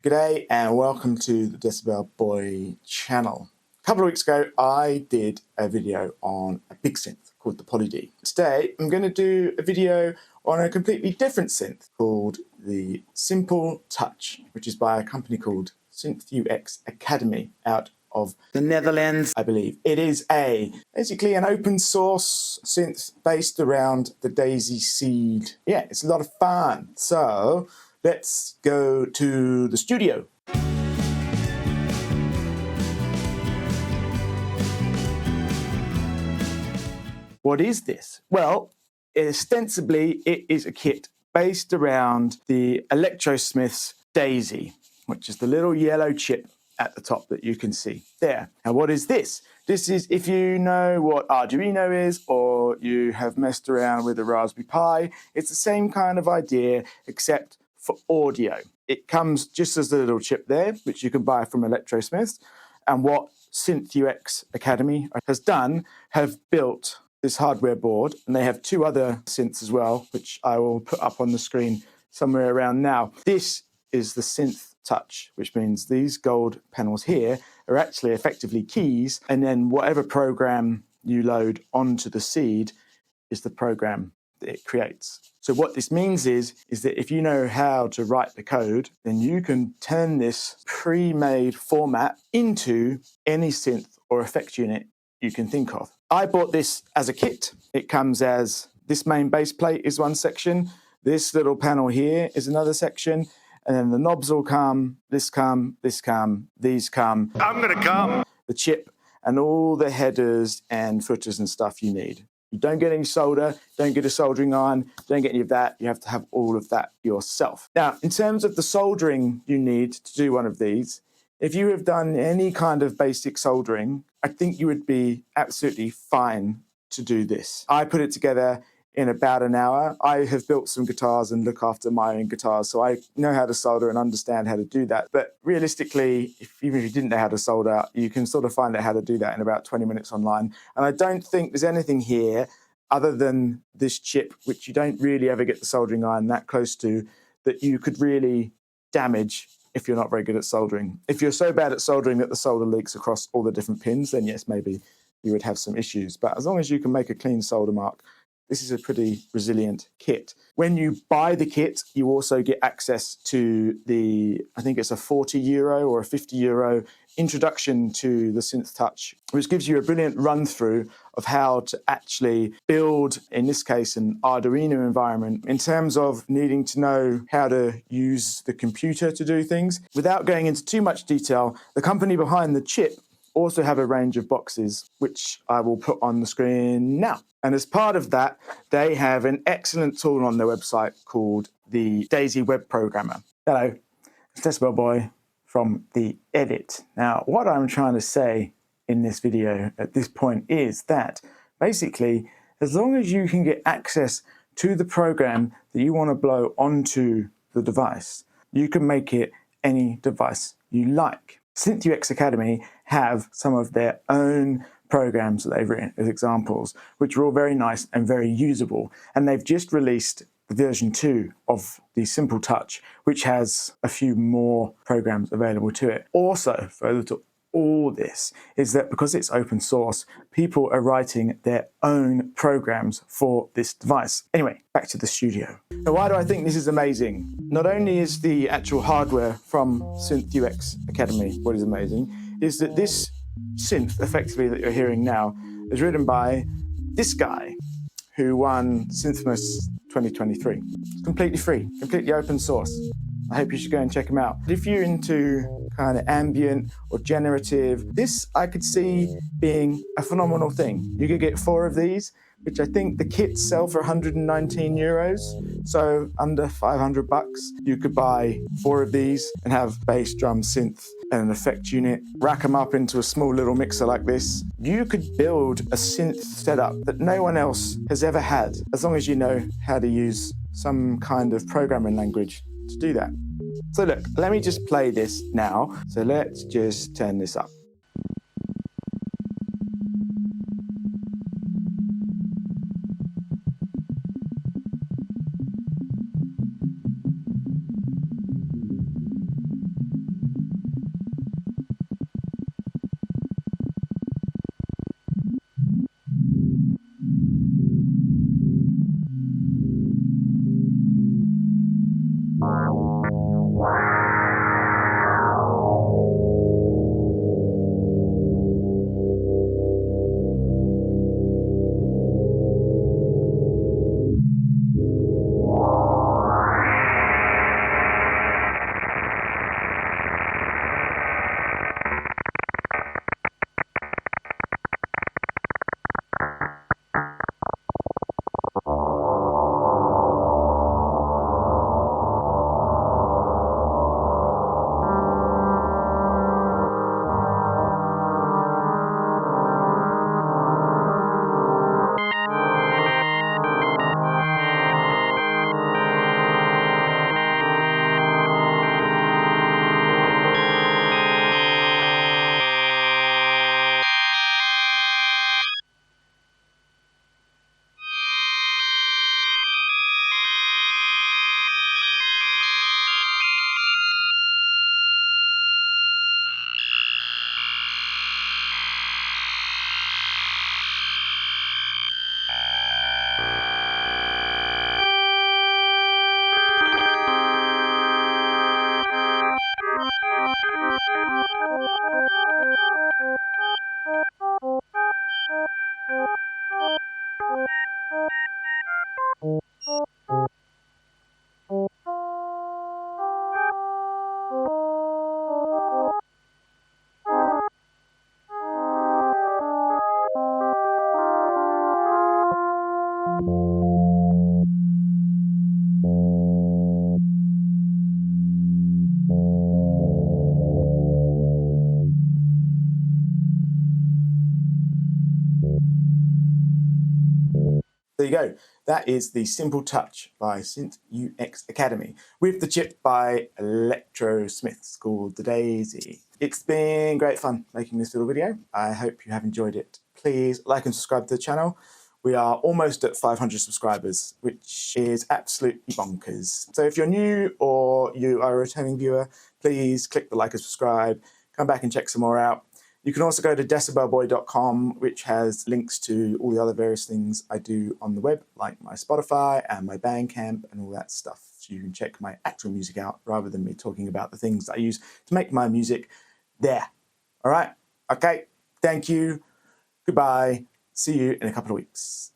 G'day and welcome to the Decibel Boy channel. A couple of weeks ago I did a video on a big synth called the Poly D. Today I'm going to do a video on a completely different synth called the Simple Touch, which is by a company called Synth Academy out of the Netherlands, I believe. It is basically an open source synth based around the Daisy seed. Yeah, it's a lot of fun. So let's go to the studio. What is this? Well, ostensibly it is a kit based around the Electrosmith's Daisy, which is the little yellow chip at the top that you can see there. Now, what is this? This is, if you know what Arduino is, or you have messed around with a Raspberry Pi, it's the same kind of idea, except for audio. It comes just as a little chip there, which you can buy from Electrosmith. And what Synth Academy has done, have built this hardware board, and they have two other synths as well, which I will put up on the screen somewhere around now. This is the Synth Touch, which means these gold panels here are actually effectively keys, and then whatever program you load onto the seed is the program that it creates. So what this means is that if you know how to write the code, then you can turn this pre-made format into any synth or effect unit you can think of. I bought this as a kit. It comes as this main base plate is one section, this little panel here is another section, and then the knobs will come, this come, this come, these come. I'm gonna come. The chip and all the headers and footers and stuff you need. You don't get any solder, don't get a soldering iron, don't get any of that. You have to have all of that yourself. Now, in terms of the soldering you need to do one of these, if you have done any kind of basic soldering, I think you would be absolutely fine to do this. I put it together in about an hour. I have built some guitars and look after my own guitars, so I know how to solder and understand how to do that. But realistically, even if you didn't know how to solder, you can sort of find out how to do that in about 20 minutes online. And I don't think there's anything here other than this chip, which you don't really ever get the soldering iron that close to, that you could really damage if you're not very good at soldering. If you're so bad at soldering that the solder leaks across all the different pins, then yes, maybe you would have some issues. But as long as you can make a clean solder mark, this is a pretty resilient kit. When you buy the kit, you also get access to the, I think it's a €40 or a €50 introduction to the Synth Touch, which gives you a brilliant run through of how to actually build, in this case, an Arduino environment in terms of needing to know how to use the computer to do things. Without going into too much detail, the company behind the chip also have a range of boxes, which I will put on the screen now. And as part of that, they have an excellent tool on their website called the Daisy Web Programmer. Hello, it's Decibel Boy from the Edit. Now, what I'm trying to say in this video at this point is that basically, as long as you can get access to the program that you want to blow onto the device, you can make it any device you like. Synth Academy have some of their own programs that they've written as examples, which are all very nice and very usable. And they've just released version 2 of the Simple Touch, which has a few more programs available to it. Also, further to all this is that because it's open source, people are writing their own programs for this device. Anyway, back to the studio. Now, why do I think this is amazing? Not only is the actual hardware from Synth Academy what is amazing, is that this synth, effectively, that you're hearing now, is written by this guy who won Synthmas 2023. It's completely free, completely open source. I hope you should go and check him out. If you're into kind of ambient or generative, this I could see being a phenomenal thing. You could get 4 of these, which I think the kits sell for €119, so under $500. You could buy 4 of these and have bass, drum, synth, and an effect unit, rack them up into a small little mixer like this. You could build a synth setup that no one else has ever had, as long as you know how to use some kind of programming language to do that. So look, let me just play this now. So let's just turn this up. There you go. That is the Simple Touch by Synth UX Academy with the chip by Electrosmith. It's called the Daisy. It's been great fun making this little video. I hope you have enjoyed it. Please like and subscribe to the channel. We are almost at 500 subscribers, which is absolutely bonkers. So if you're new or you are a returning viewer, please click the like and subscribe. Come back and check some more out. You can also go to decibelboy.com, which has links to all the other various things I do on the web, like my Spotify and my Bandcamp and all that stuff. So you can check my actual music out rather than me talking about the things I use to make my music there. All right? Okay. Thank you. Goodbye. See you in a couple of weeks.